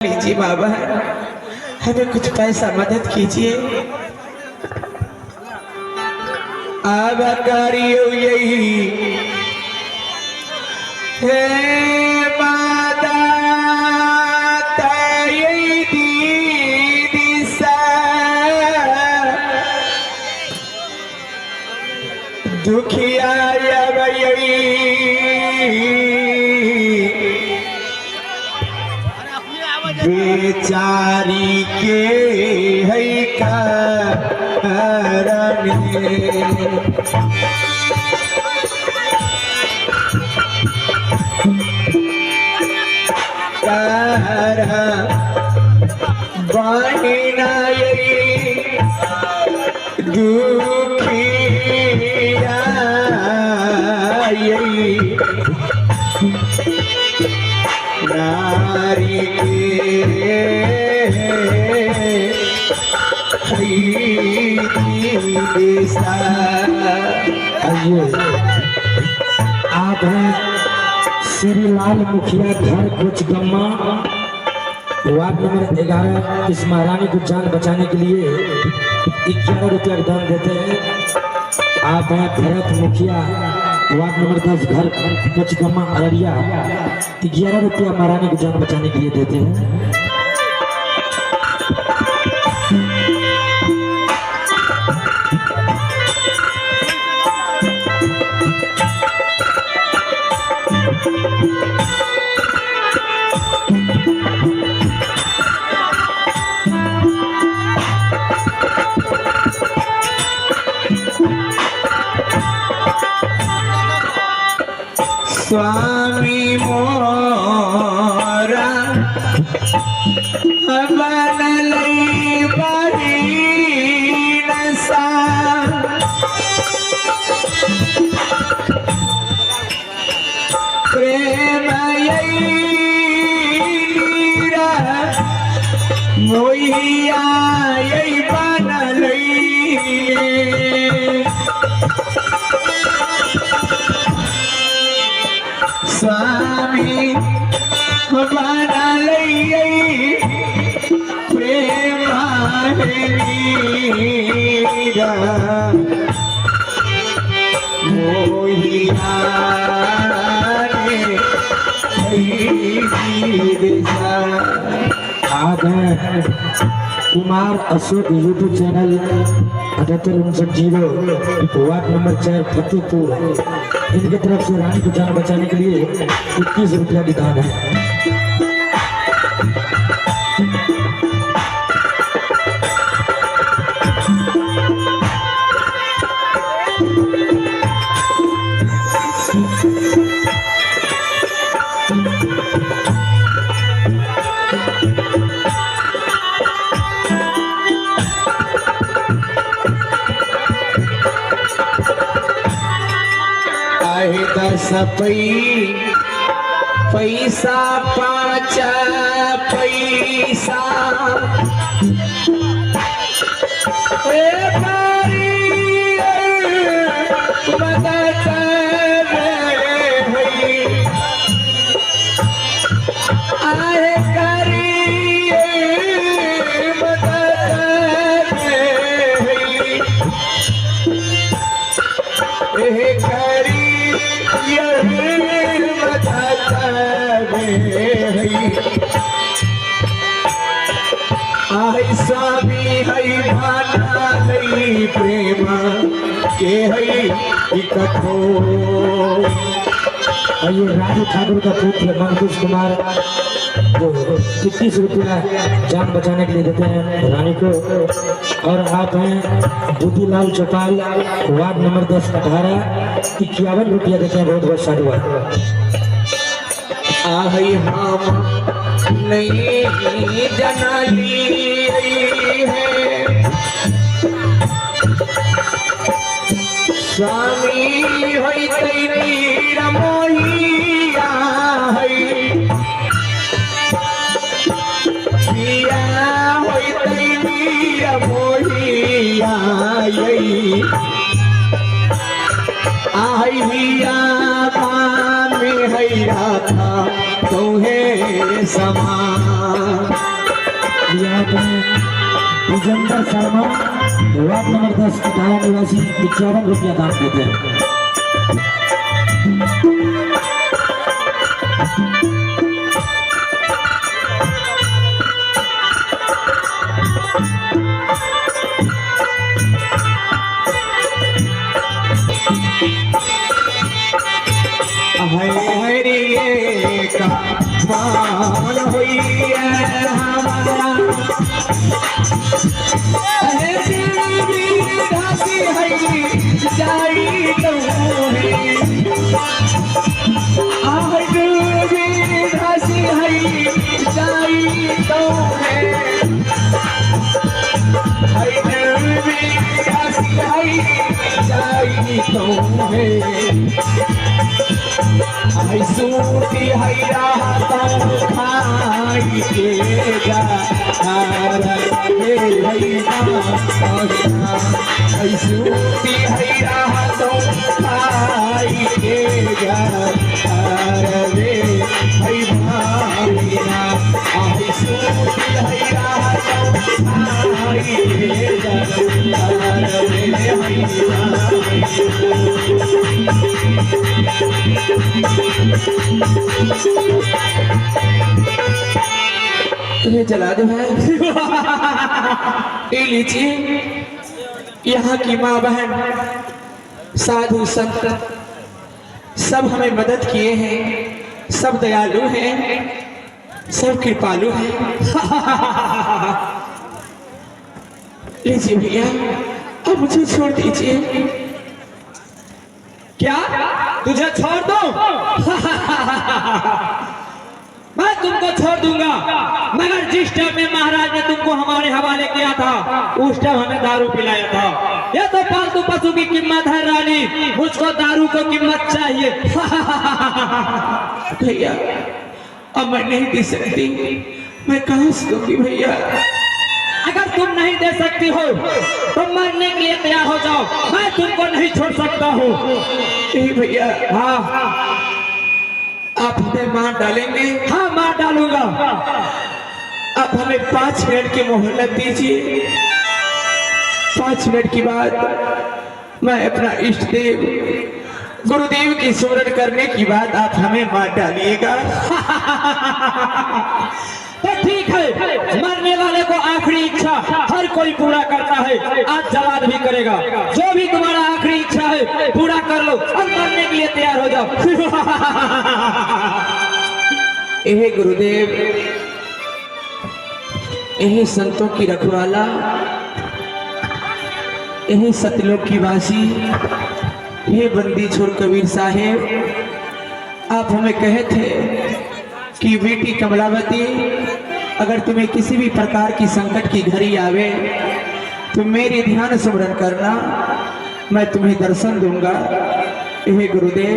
लीजिए बाबा, हमें कुछ पैसा मदद कीजिए। अब करियो यही हे माता तई दीदी सा दुखिया बेचारी के है कारण बहिना दुखिया नारी आप हैं श्री लाल मुखिया घर कोचगम्मा वार्ड नंबर 11। इस महारानी को जान बचाने के लिए 11 रुपया दान देते हैं। आप हैं भरत मुखिया वार्ड नंबर 10 घर कोचगम्मा अररिया, 11 रुपया महारानी को जान बचाने के लिए देते हैं। स्वामी मोरा बनलई बहिन सा प्रेम मोहिया बनलई स्वामी बनलई प्रेम मोहिया आप हैं Kumar Ashok YouTube channel 7859 ward number 4 Fatehpur. इनकी तरफ से रानी को जान बचाने के लिए 21 रुपया की दान है। पैसा 5 पैसा मदद आए करिए आई स्वामी है बनलई प्रेम के है इकट्ठो। ये राजू ठाकुर का पुत्र मंकुश कुमार जो 21 रुपया जान बचाने के लिए देते हैं रानी को। और आप हैं बुद्धिलाल चौपाल वार्ड नंबर 10 18, 51 रुपया देते हैं। बहुत बहुत साधुवाद। आई हम नहीं जनाली है स्वामी होई तेरी रमोहिया है पिया होई तेरी रमोहिया आई हिया में हैरा था तुम्हें समा विजेंद्र शर्मा वार्ड नंबर 10 कटाया निवासी 51 रुपया दान देते हैं। हरे का मान हुई है हमारा घासी हई जाई तो घासी हई जाई तो घासी हई जाई तो आई सूती हैरा तो खाई के जा रे हैरा आई सूती हैरा तो खाई के जा रे हैरा आई सूती हैरा तो खाई के जा रे ये जला दो है। ये लीजिए, यहाँ की माँ बहन साधु संत सब हमें मदद किए हैं, सब दयालु हैं, सब कृपालु हैं। लीजिए भैया, अब मुझे छोड़ दीजिए। क्या तुझे छोड़ दूं? मैं तुमको छोड़ दूंगा, मगर जिस टाइम में महाराज ने तुमको हमारे हवाले किया था उस टाइम हमें दारू पिलाया था। ये तो पालतू पशु की कीमत है रानी, मुझको दारू को कीमत चाहिए। भैया अब मैं नहीं दे सकती, मैं कहाँ से दूंगी भैया। अगर तुम नहीं दे सकती हो तो मरने के लिए तैयार हो जाओ, मैं तुमको नहीं छोड़ सकता हूँ। नहीं भैया, हाँ आप हमें मार डालेंगे? हाँ मार डालूंगा। आप हमें 5 मिनट की मोहलत दीजिए। 5 मिनट के बाद मैं अपना इष्ट देव गुरुदेव की स्मरण करने के बाद आप हमें मार डालिएगा। तो ठीक है, मरने वाले को आखिरी इच्छा हर कोई पूरा करता है, आज जलाल भी kरेगा। जो भी तुम्हारा आखिरी इच्छा है पूरा कर लो और मरने के लिए तैयार हो जाओ। हे गुरुदेव, हे संतों की रखवाला, हे सतलोक की वासी, हे बंदी छोर कबीर साहेब, आप हमें कहे थे कि बेटी कमलावती, अगर तुम्हें किसी भी प्रकार की संकट की घड़ी आवे तो मेरे ध्यान स्मरण करना, मैं तुम्हें दर्शन दूंगा। हे गुरुदेव,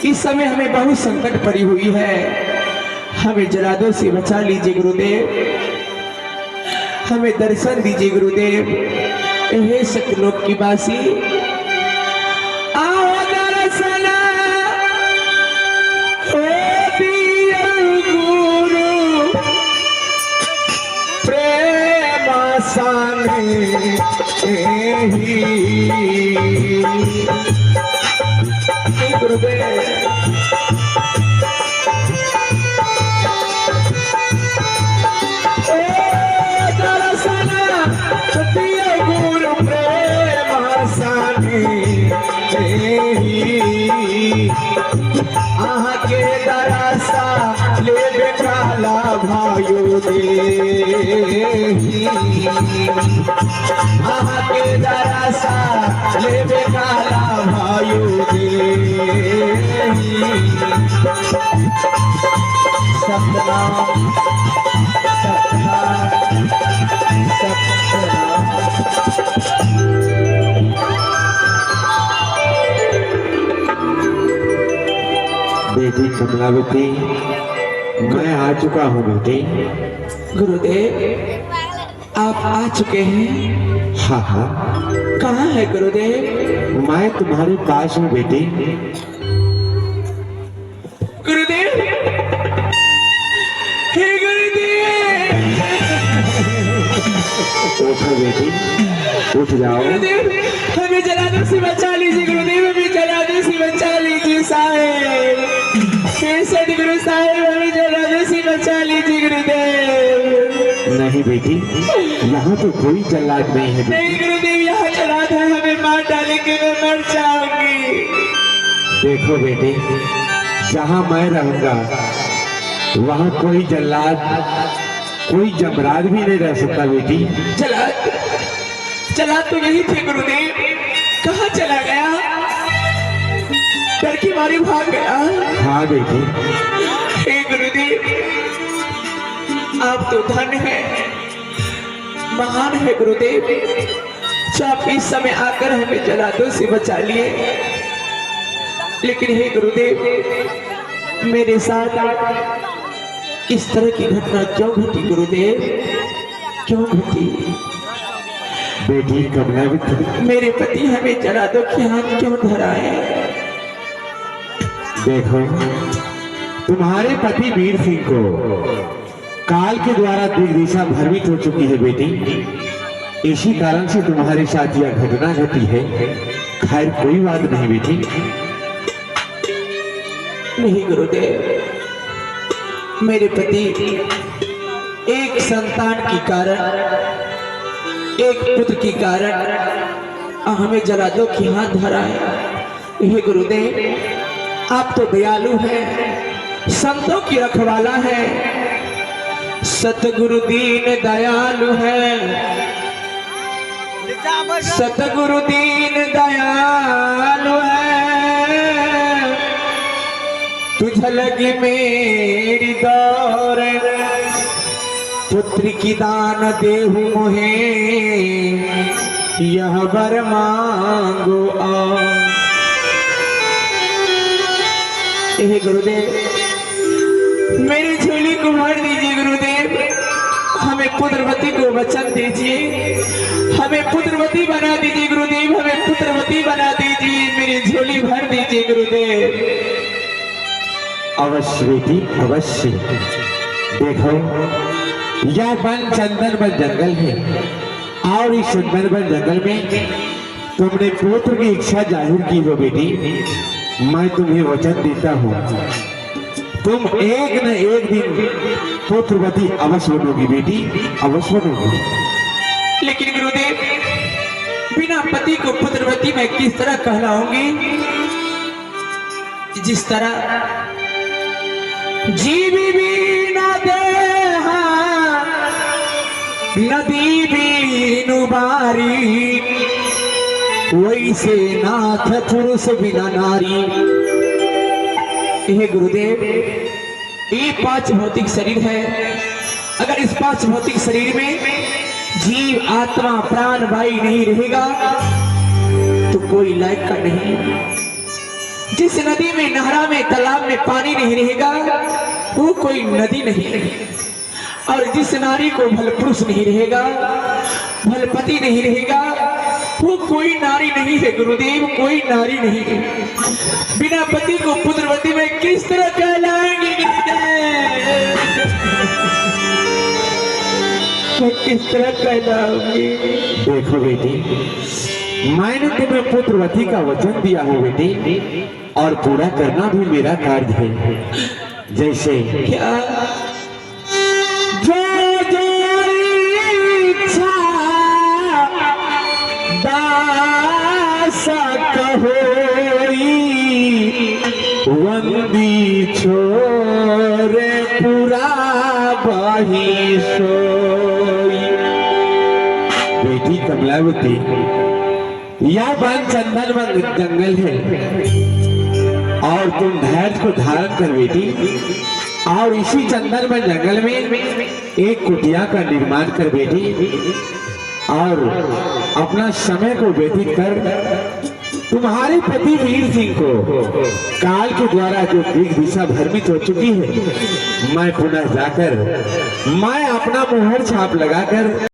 इस समय हमें बहुत संकट पड़ी हुई है, हमें जलादों से बचा लीजिए गुरुदेव, हमें दर्शन दीजिए गुरुदेव। हे सतलोक की वासी, आओ दर्शन गुरुदेव। गुरु प्रेम आहा के दरसा ले बेकाला भाइयों दे, आहा के दरसा ले बेकाला भाइयों दे। सपना सपना बेटी कमलावती, मैं आ चुका हूँ बेटी। गुरुदेव, आप आ चुके हैं? हाँ हाँ, कहाँ है गुरुदेव? मैं तुम्हारे पास हूँ बेटी। गुरुदेव, हे गुरुदेव, उठो बेटी, उठ जाओ। गुरुदेव हमें जलाने से बचा लीजिए गुरुदेव, हमें जलाने से बचा लीजिए साहेब, हे सदगुरु साहेब हमें जलाने से बचा लीजिए गुरुदेव। नहीं बेटी, यहाँ तो कोई जल्लाद नहीं है बेटी। नहीं गुरुदेव यहाँ जलाद है, हमें मार डालेंगे, मैं मर जाऊंगी। देखो बेटे, जहाँ मैं रहूंगा वहाँ कोई जल्लाद, कोई जमराद भी नहीं रह सकता बेटी। जलाद तो यही थे गुरुदेव, कहाँ चला गया? डर की मारी भाग गया। हाँ बेटी। हे गुरुदेव आप तो धन है, महान है गुरुदेव, जो आप इस समय आकर हमें जलादों से बचा लिए। लेकिन हे गुरुदेव मेरे साथ इस तरह की घटना क्यों घटी गुरुदेव, क्यों घटी? बेटी कमलावती, मेरे पति हमें जलादों के हाथ क्यों धराए? देखो तुम्हारे पति वीर सिंह को काल के द्वारा दिशा भ्रमित हो चुकी है बेटी, इसी कारण से तुम्हारे साथ यह घटना घटी है। खैर कोई बात नहीं बेटी। नहीं गुरुदेव, मेरे पति एक संतान के कारण, एक पुत्र के कारण हमें जलादों के हाथ धराए। हे गुरुदेव आप तो दयालु हैं, संतों की रखवाला है, सतगुरु दीन दयालु है, सतगुरु दीन दयालु है। तुझ लगी मेरी दौर, पुत्र की दान देहु मोहे, यह वर मांगो आ। हे गुरुदेव मेरी झोली को भर दीजिए गुरुदेव, हमें पुत्रवती को वचन दीजिए, हमें पुत्रवती बना दीजिए गुरुदेव, हमें पुत्रवती बना दीजिए, मेरी झोली भर दीजिए गुरुदेव। अवश्य बेटी अवश्य। देखो यह वन चंदन वन जंगल है, और इस चंदन वन जंगल में तुमने पुत्र की इच्छा जाहिर की हो बेटी, मैं तुम्हें वचन देता हूँ तुम एक न एक दिन पुत्रवती अवश्य बनोगी बेटी, अवश्य बनोगी। लेकिन गुरुदेव बिना पति को पुत्रवती मैं किस तरह कहलाऊंगी? जिस तरह जीवी भी न देहा नदी बीनु बारी, वैसे नाथ पुरुष बिना नारी। हे गुरुदेव ये पांच भौतिक शरीर है, अगर इस पांच भौतिक शरीर में जीव आत्मा प्राण वायु नहीं रहेगा तो कोई लायक का नहीं। जिस नदी में नहरा में तालाब में पानी नहीं रहेगा वो कोई नदी नहीं, और जिस नारी को भल पुरुष नहीं रहेगा, भल पति नहीं रहेगा, वो कोई नारी नहीं है गुरुदेव, कोई नारी नहीं है। बिना पति को पुत्रवती में किस तरह कहलाएंगे गुरुदेव? मैं किस तरह कहलाऊंगी? देखो बेटी मैंने तुम्हें पुत्रवती का वचन दिया हो बेटी, और पूरा करना भी मेरा कार्य है। जैसे क्या जो जो इच्छा दासा कहोई, वंदी छोरे पूरा बही सोई। बेटी कमलावती यह वन चंदन वन जंगल है, और तुम धैर्य को धारण कर बेटी, और इसी चंदन वन जंगल में एक कुटिया का निर्माण कर बेटी, और अपना समय को व्यतीत कर तुम्हारे पति वीर सिंह को काल के द्वारा जो दिशा भ्रमित हो चुकी है, मैं पुनः जाकर मैं अपना मोहर छाप लगाकर